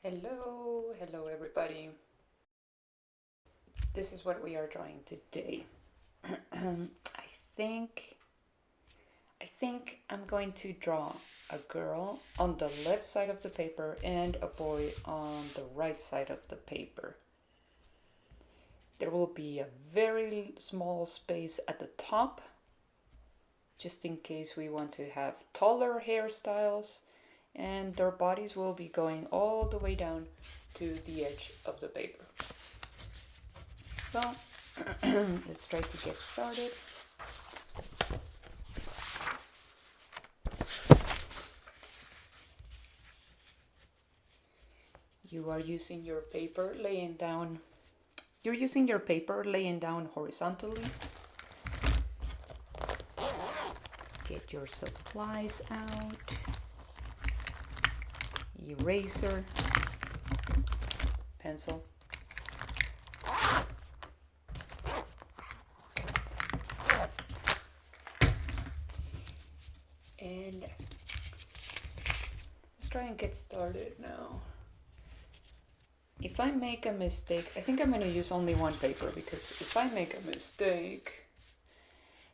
Hello everybody. This is what we are drawing today. I think I'm going to draw a girl on the left side of the paper and a boy on the right side of the paper. There will be a very small space at the top, just in case we want to have taller hairstyles, and their bodies will be going all the way down to the edge of the paper. Well, let's try to get started. You are using your paper laying down. You're using your paper laying down horizontally. Get your supplies out. Eraser, pencil. And let's try and get started now. If I make a mistake, I think I'm going to use only one paper, because if I make a mistake,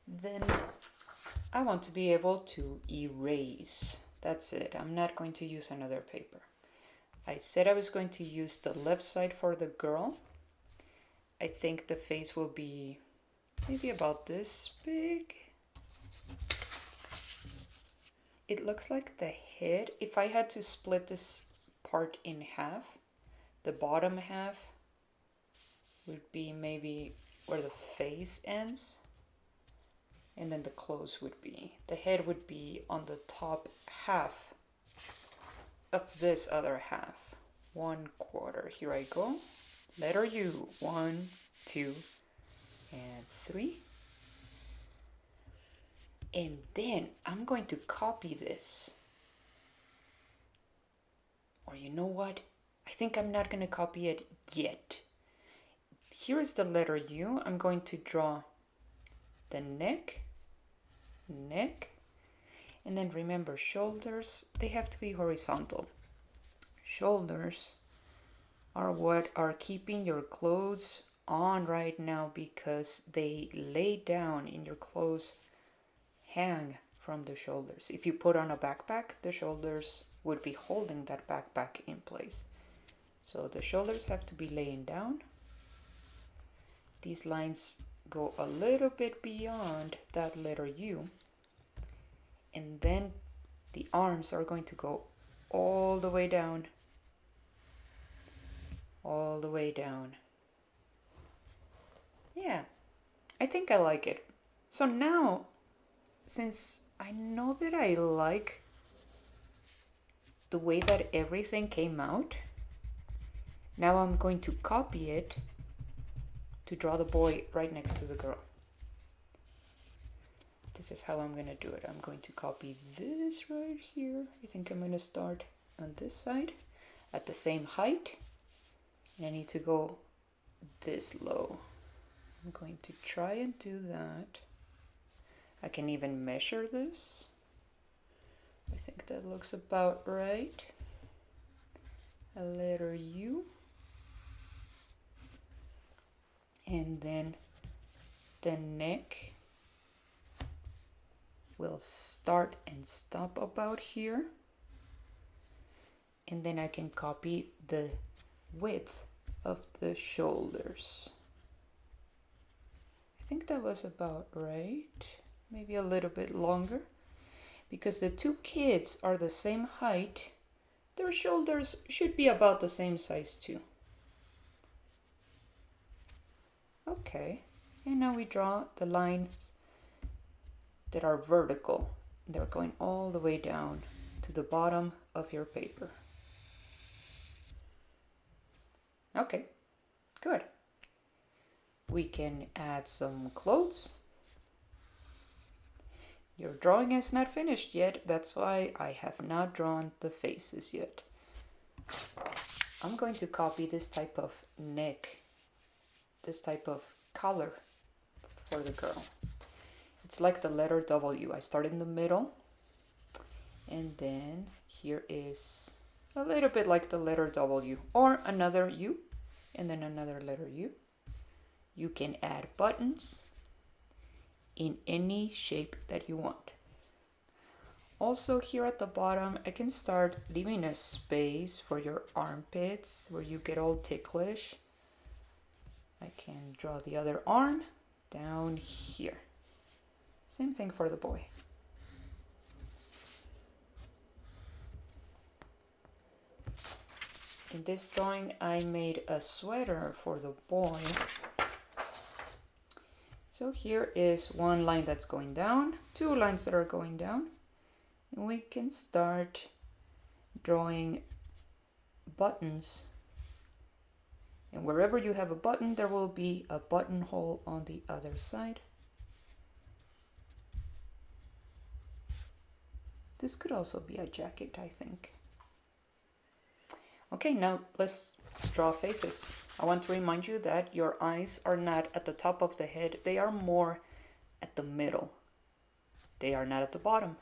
then I want to be able to erase. That's it. I'm not going to use another paper. I said I was going to use the left side for the girl. I think the face will be maybe about this big. It looks like the head. If I had to split this part in half, the bottom half would be maybe where the face ends, and then the clothes would be, the head would be on the top half of this other half. 1/4. Here I go. Letter U. 1, 2, and 3. And then I'm going to copy this. Or you know what? I think I'm not going to copy it yet. Here is the letter U. I'm going to draw the neck, and then remember, shoulders, they have to be horizontal. Shoulders are what are keeping your clothes on right now, because they lay down in your clothes, hang from the shoulders. If you put on a backpack, the shoulders would be holding that backpack in place. So the shoulders have to be laying down. These lines go a little bit beyond that letter U. And then the arms are going to go all the way down. All the way down. Yeah, I think I like it. So now, since I know that I like the way that everything came out, now I'm going to copy it to draw the boy right next to the girl. This is how I'm going to do it. I'm going to copy this right here. I think I'm going to start on this side at the same height. And I need to go this low. I'm going to try and do that. I can even measure this. I think that looks about right. A letter U. And then the neck will start and stop about here. And then I can copy the width of the shoulders. I think that was about right. Maybe a little bit longer. Because the two kids are the same height, their shoulders should be about the same size too. Okay, and now we draw the lines that are vertical. They're going all the way down to the bottom of your paper. Okay, good. We can add some clothes. Your drawing is not finished yet. That's why I have not drawn the faces yet. I'm going to copy this type of neck, this type of color for the girl. It's like the letter W. I start in the middle, and then here is a little bit like the letter W, or another U and then another letter U. You can add buttons in any shape that you want. Also here at the bottom, I can start leaving a space for your armpits where you get all ticklish. I can draw the other arm down here. Same thing for the boy. In this drawing, I made a sweater for the boy. So here is one line that's going down, two lines that are going down, and we can start drawing buttons. And wherever you have a button, there will be a buttonhole on the other side. This could also be a jacket, I think. Okay, now let's draw faces. I want to remind you that your eyes are not at the top of the head. They are more at the middle. They are not at the bottom.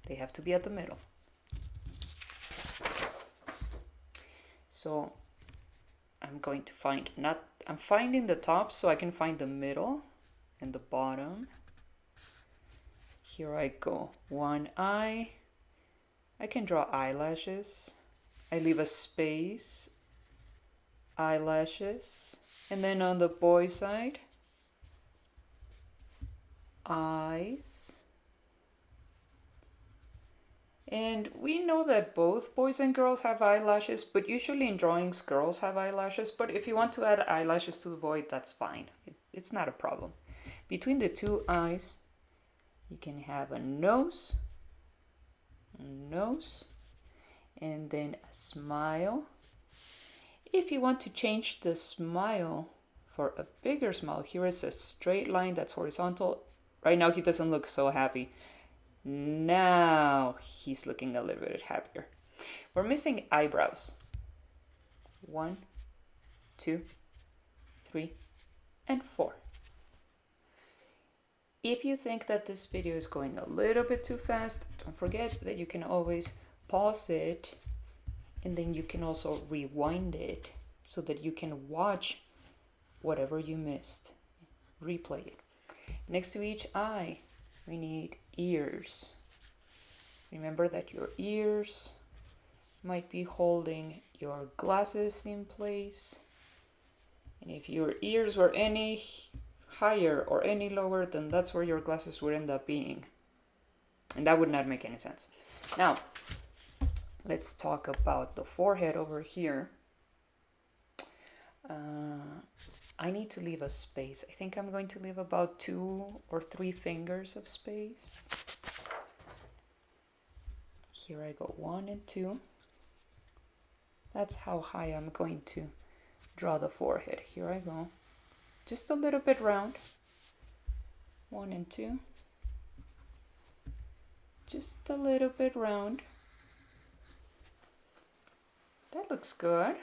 They have to be at the middle. So I'm going to find, I'm finding the top so I can find the middle and the bottom. Here I go. One eye. I can draw eyelashes. I leave a space, eyelashes, and then on the boy side, eyes. And we know that both boys and girls have eyelashes, but usually in drawings, girls have eyelashes. But if you want to add eyelashes to the boy, that's fine. It's not a problem. Between the two eyes, you can have a nose, and then a smile. If you want to change the smile for a bigger smile, here is a straight line that's horizontal. Right now he doesn't look so happy. Now he's looking a little bit happier. We're missing eyebrows. 1, 2, 3, and 4. If you think that this video is going a little bit too fast, don't forget that you can always pause it, and then you can also rewind it so that you can watch whatever you missed. Replay it. Next to each eye, we need ears. Remember that your ears might be holding your glasses in place. And if your ears were any higher or any lower, then that's where your glasses would end up being. And that would not make any sense. Now, let's talk about the forehead over here. I need to leave a space. I think I'm going to leave about 2 or 3 fingers of space. Here I go, 1 and 2. That's how high I'm going to draw the forehead. Here I go. Just a little bit round. 1 and 2. Just a little bit round. That looks good.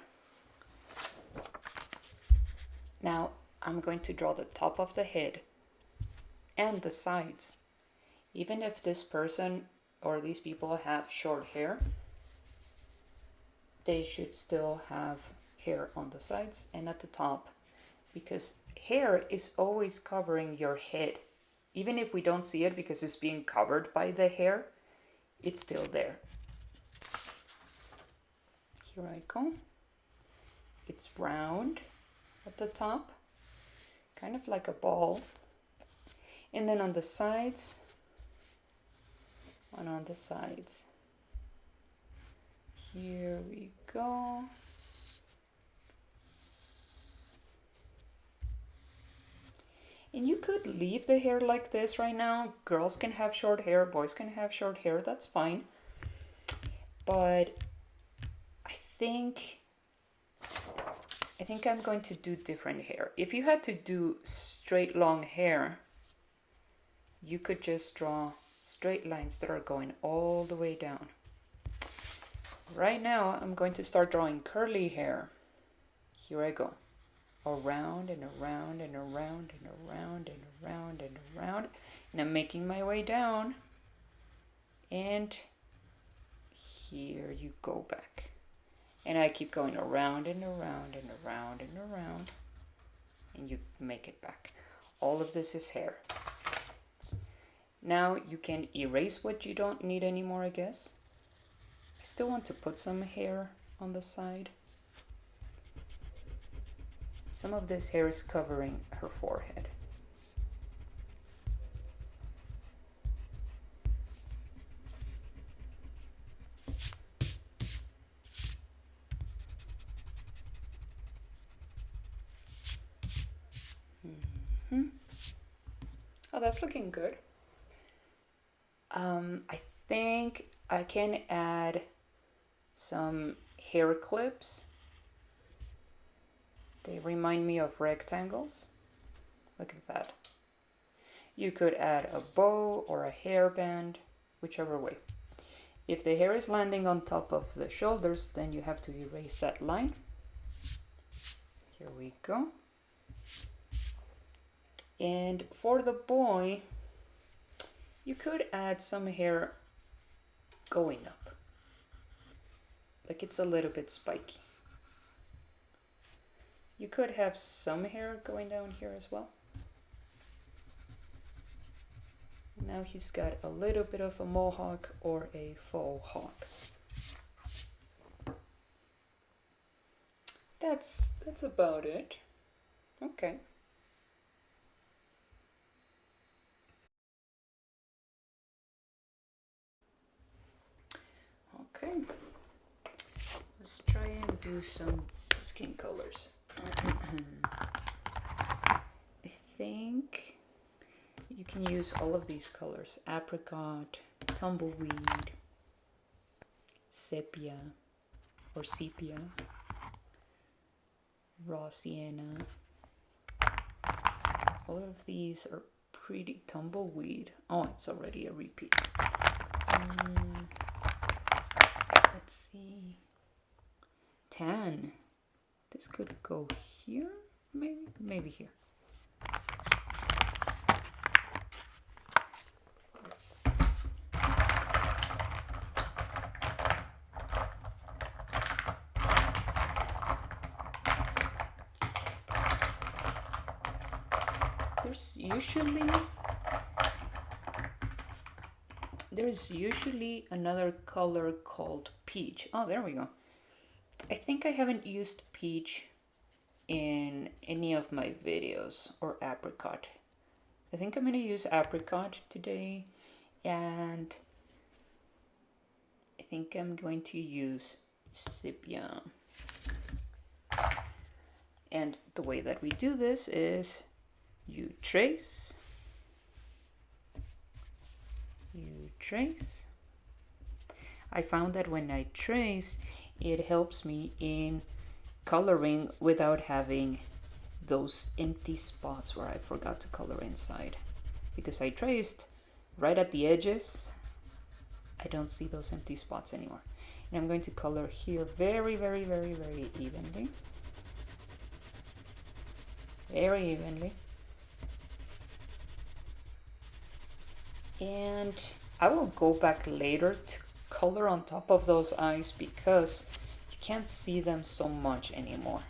Now I'm going to draw the top of the head and the sides. Even if this person or these people have short hair, they should still have hair on the sides and at the top, because hair is always covering your head. Even if we don't see it because it's being covered by the hair, it's still there. Here I go. It's round at the top, kind of like a ball. And then on the sides, one on the sides. Here we go. And you could leave the hair like this right now. Girls can have short hair, boys can have short hair, that's fine. But I think I'm going to do different hair. If you had to do straight long hair, you could just draw straight lines that are going all the way down. Right now, I'm going to start drawing curly hair. Here I go. Around and around and around and around and around and around. And I'm making my way down. And here you go back. And I keep going around and around and around and around, and you make it back. All of this is hair. Now you can erase what you don't need anymore, I guess. I still want to put some hair on the side. Some of this hair is covering her forehead. Oh, that's looking good. I think I can add some hair clips. They remind me of rectangles. Look at that. You could add a bow or a hairband, whichever way. If the hair is landing on top of the shoulders, then you have to erase that line. Here we go. And for the boy, you could add some hair going up. Like it's a little bit spiky. You could have some hair going down here as well. Now he's got a little bit of a mohawk or a faux hawk. That's about it. Okay. Okay. Let's try and do some skin colors. I think you can use all of these colors: apricot, tumbleweed, sepia or sepia, raw sienna. All of these are pretty. Tumbleweed. Oh, it's already a repeat. Let's see. Tan. This could go here, maybe here. Let's there's usually another color called peach. Oh, there we go. I think I haven't used peach in any of my videos, or apricot. I think I'm going to use apricot today, and I think I'm going to use sepia. And the way that we do this is you trace, I found that when I trace, it helps me in coloring without having those empty spots where I forgot to color inside. Because I traced right at the edges, I don't see those empty spots anymore. And I'm going to color here very, very, very, very evenly. Very evenly. And I will go back later to color on top of those eyes because you can't see them so much anymore.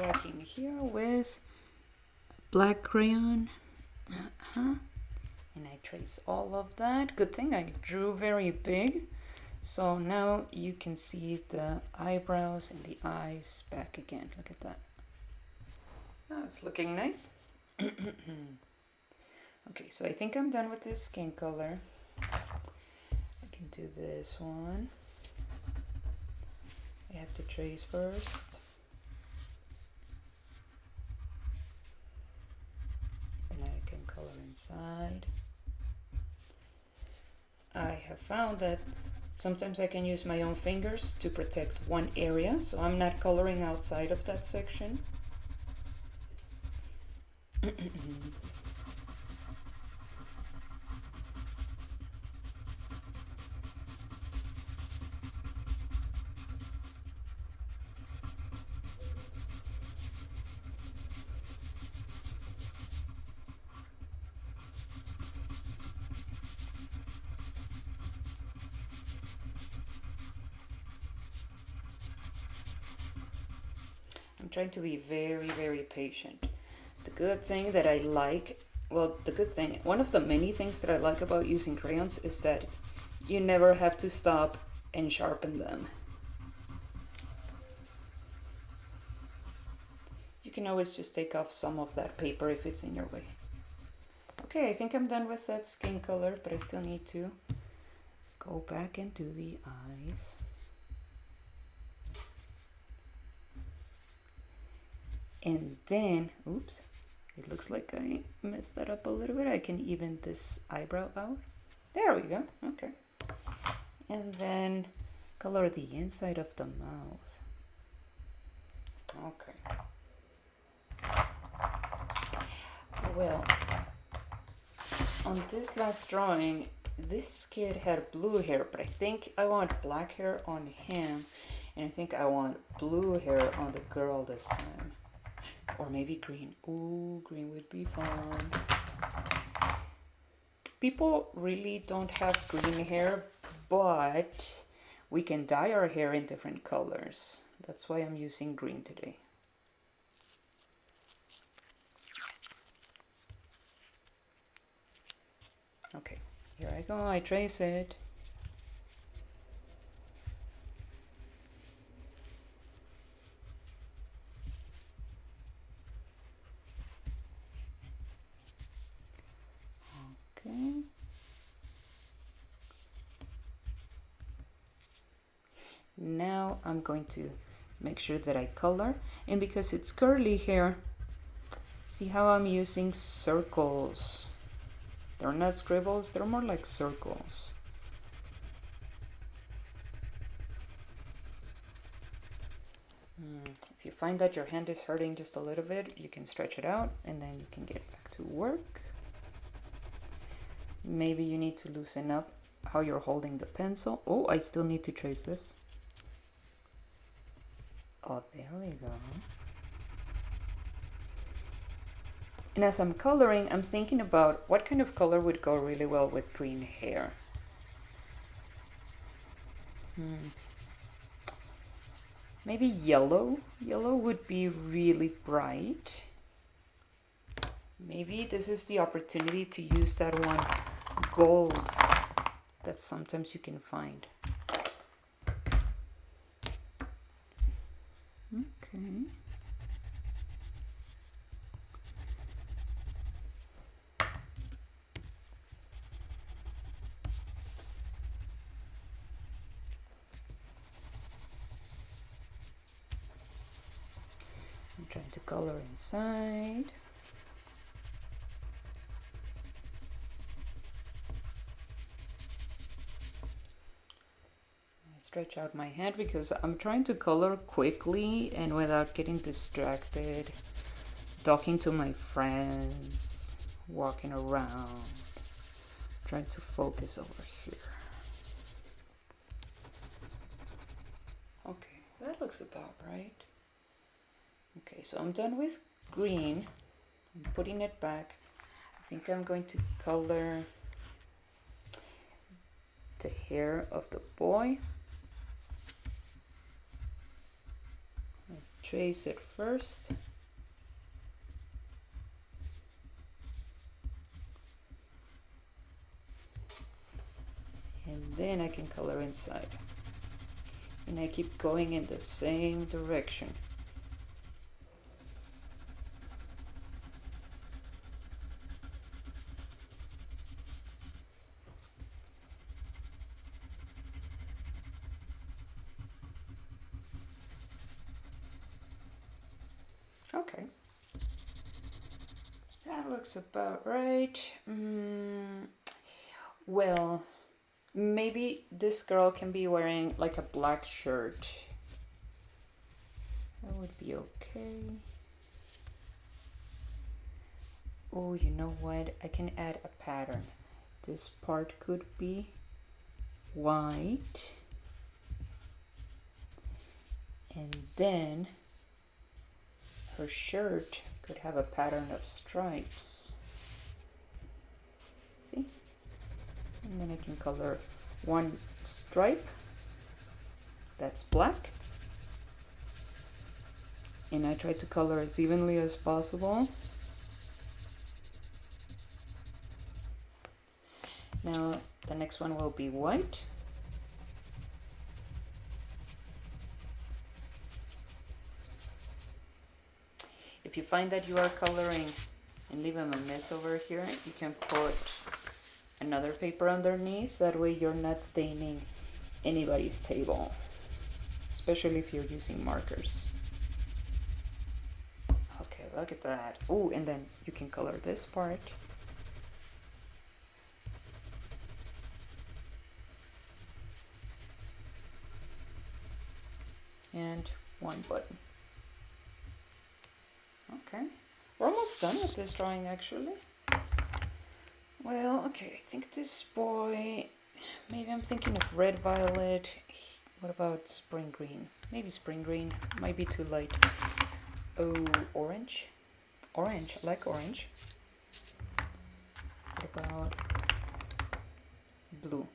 Working here with black crayon, and I trace all of that. Good thing I drew very big, so now you can see the eyebrows and the eyes back again. Look at that. Oh, it's looking nice. Okay, so I think I'm done with this skin color. I can do this one. I have to trace first. Color inside. I have found that Sometimes I can use my own fingers to protect one area, so I'm not coloring outside of that section. I'm trying to be very, very patient. The good thing that I like, well, the good thing, one of the many things that I like about using crayons is that you never have to stop and sharpen them. You can always just take off some of that paper if it's in your way. Okay, I think I'm done with that skin color, but I still need to go back and do the eyes. And then, oops, it looks like I messed that up a little bit. I can even this eyebrow out. There we go, okay. And then color the inside of the mouth. Okay. Well, on this last drawing, this kid had blue hair, but I think I want black hair on him, and I think I want blue hair on the girl this time. Or maybe green. Ooh, green would be fun. People really don't have green hair, but we can dye our hair in different colors. That's why I'm using green today. Okay, here I go, I trace it. Okay. Now I'm going to make sure that I color, and because it's curly hair, see how I'm using circles. They're not scribbles, they're more like circles. If you find that your hand is hurting just a little bit, you can stretch it out and then you can get back to work. Maybe you need to loosen up how you're holding the pencil. Oh, I still need to trace this. Oh, there we go. And as I'm coloring, I'm thinking about what kind of color would go really well with green hair. Maybe yellow. Yellow would be really bright. Maybe this is the opportunity to use that one gold that sometimes you can find. Okay. I'm trying to color inside. Stretch out my hand because I'm trying to color quickly and without getting distracted, talking to my friends, walking around, trying to focus over here. Okay, that looks about right. Okay, so I'm done with green. I'm putting it back. I think I'm going to color the hair of the boy. Trace it first. And then I can color inside. And I keep going in the same direction. Okay, that looks about right. Well, Maybe this girl can be wearing like a black shirt. That would be okay. Oh, you know what? I can add a pattern. This part could be white. And then her shirt could have a pattern of stripes. See? And then I can color one stripe that's black. And I try to color as evenly as possible. Now the next one will be white. If you find that you are coloring and leave them a mess over here, you can put another paper underneath. That way you're not staining anybody's table, especially if you're using markers. Okay, look at that. Oh, and then you can color this part. And one button. Okay, we're almost done with this drawing actually. Well, okay, I think this boy, maybe I'm thinking of red violet. What about spring green? Maybe spring green, might be too light. Oh, orange. Orange, I like orange. What about blue?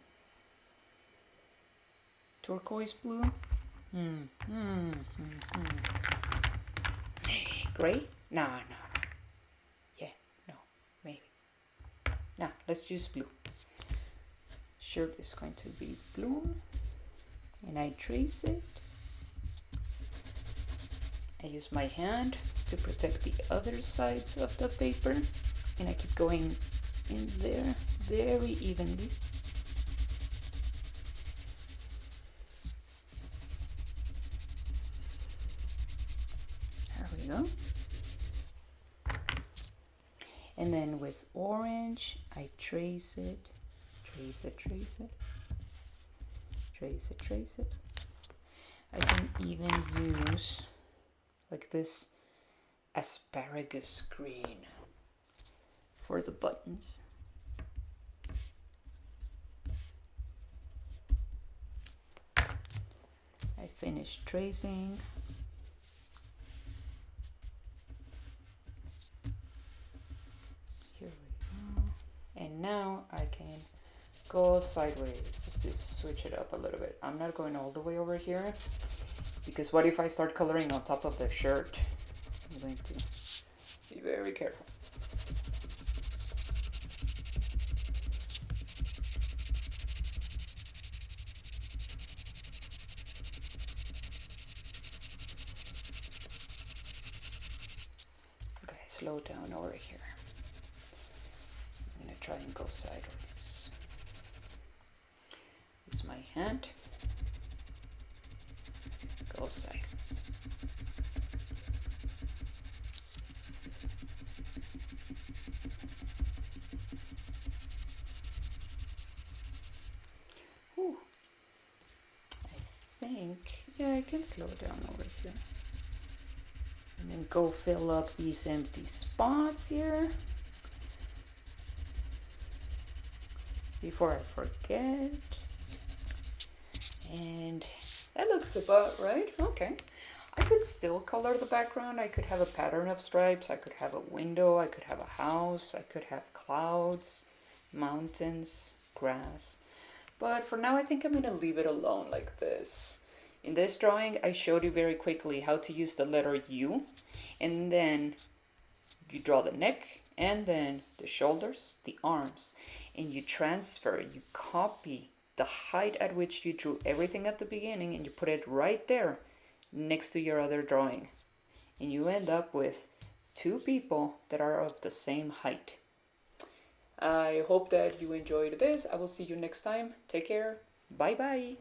Turquoise blue? Gray? No. Yeah, no, maybe. Now, let's use blue. Shirt is going to be blue. And I trace it. I use my hand to protect the other sides of the paper. And I keep going in there very evenly. There we go. And then with orange, I trace it, trace it. I can even use like this asparagus green for the buttons. I finished tracing. Here we go. And now I can go sideways just to switch it up a little bit. I'm not going all the way over here because what if I start coloring on top of the shirt? I'm going to be very careful. Okay, slow down over here. I'm going to try and go sideways. Use my hand. Go sideways. Whew. I think, yeah, I can slow down over here. And then go fill up these empty spots here. Before I forget. And that looks about right. Okay. I could still color the background. I could have a pattern of stripes. I could have a window. I could have a house. I could have clouds, mountains, grass. But for now, I think I'm going to leave it alone like this. In this drawing, I showed you very quickly how to use the letter U. And then you draw the neck and then the shoulders, the arms. And you transfer, you copy the height at which you drew everything at the beginning and you put it right there next to your other drawing. And you end up with two people that are of the same height. I hope that you enjoyed this. I will see you next time. Take care. Bye bye.